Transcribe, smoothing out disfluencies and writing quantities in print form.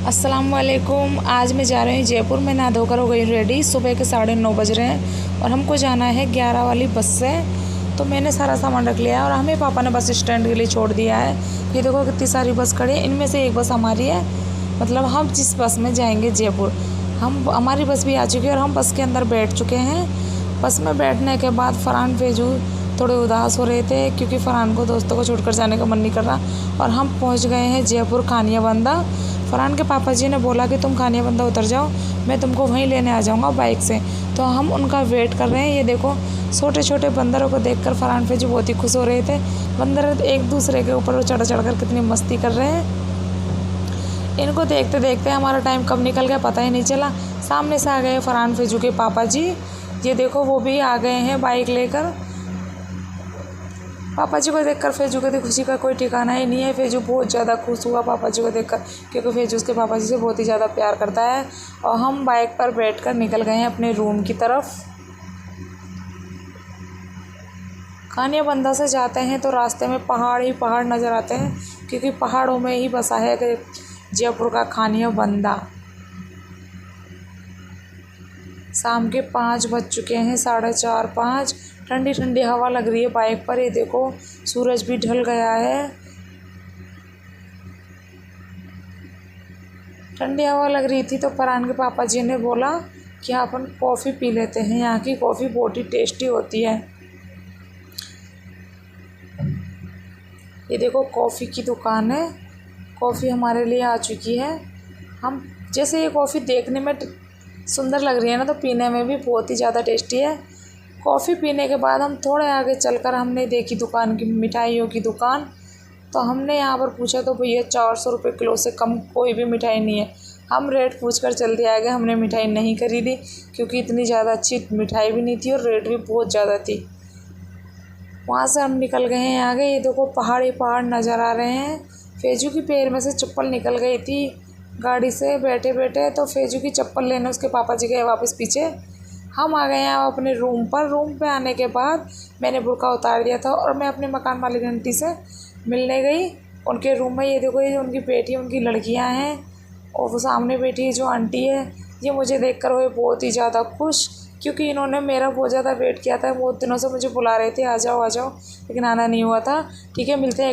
अस्सलाम वालेकुम। आज मैं जा रही हूँ जयपुर में। नहा धोकर हो गई रेडी। सुबह के 9:30 बज रहे हैं और हमको जाना है 11 वाली बस से। तो मैंने सारा सामान रख लिया है और हमें पापा ने बस स्टैंड के लिए छोड़ दिया है। ये देखो कितनी सारी बस खड़ी है, इनमें से एक बस हमारी है। मतलब हम जिस बस में जाएंगे जयपुर, हमारी बस भी आ चुकी है और हम बस के अंदर बैठ चुके हैं। बस में बैठने के बाद फरहान फेजू थोड़े उदास हो रहे थे क्योंकि फरहान को दोस्तों को छोड़कर जाने का मन नहीं कर रहा। और हम पहुंच गए हैं जयपुर खानिया बंदा। फरहान के पापा जी ने बोला कि तुम खानिया बंदा उतर जाओ, मैं तुमको वहीं लेने आ जाऊंगा बाइक से। तो हम उनका वेट कर रहे हैं। ये देखो छोटे छोटे बंदरों को देखकर फरहान फेजू बहुत ही खुश हो रहे थे। बंदर एक दूसरे के ऊपर चढ़ कर कितनी मस्ती कर रहे हैं। इनको देखते देखते हमारा टाइम कब निकल गया पता ही नहीं चला। सामने से आ गए फरहान फेजू के पापा जी। ये देखो वो भी आ गए हैं बाइक लेकर। पापा जी को देखकर फेजू की खुशी का कोई ठिकाना ही नहीं है। फेजू बहुत ज़्यादा खुश हुआ पापा जी को देखकर, क्योंकि फेजू उसके पापा जी से बहुत ही ज़्यादा प्यार करता है। और हम बाइक पर बैठकर निकल गए हैं अपने रूम की तरफ। खानिया बंदा से जाते हैं तो रास्ते में पहाड़ ही पहाड़ नज़र आते हैं, क्योंकि पहाड़ों में ही बसा है जयपुर का खानिया बंदा। शाम के 5 बज चुके हैं, 4:30 5। ठंडी ठंडी हवा लग रही है बाइक पर। ये देखो सूरज भी ढल गया है। ठंडी हवा लग रही थी तो फरहान के पापा जी ने बोला कि अपन कॉफ़ी पी लेते हैं, यहाँ की कॉफ़ी बहुत ही टेस्टी होती है। ये देखो कॉफ़ी की दुकान है। कॉफ़ी हमारे लिए आ चुकी है। हम जैसे ये कॉफ़ी देखने में सुंदर लग रही है ना, तो पीने में भी बहुत ही ज़्यादा टेस्टी है। कॉफ़ी पीने के बाद हम थोड़े आगे चलकर हमने देखी दुकान की मिठाइयों की दुकान। तो हमने यहाँ पर पूछा तो भैया 400 रुपये किलो से कम कोई भी मिठाई नहीं है। हम रेट पूछकर जल्दी आ गए। हमने मिठाई नहीं खरीदी क्योंकि इतनी ज़्यादा अच्छी मिठाई भी नहीं थी और रेट भी बहुत ज़्यादा थी। वहाँ से हम निकल गए हैं आगे। ये देखो पहाड़ ही पहाड़ नज़र आ रहे हैं। फेजू की पैर में से चप्पल निकल गई थी गाड़ी से बैठे बैठे, तो फेजू की चप्पल लेने उसके पापा जी गए वापस पीछे। हम आ गए हैं अपने रूम पर। रूम पे आने के बाद मैंने बुर्का उतार दिया था और मैं अपने मकान मालिक आंटी से मिलने गई उनके रूम में। ये देखो ये उनकी बेटी उनकी लड़कियां हैं और वो सामने बैठी है जो आंटी है। ये मुझे देखकर हुए बहुत ही ज़्यादा खुश, क्योंकि इन्होंने मेरा बहुत ज़्यादा वेट किया था। बहुत दिनों से मुझे बुला रहे थे आ जाओ आ जाओ, लेकिन आना नहीं हुआ था। ठीक है, मिलते हैं।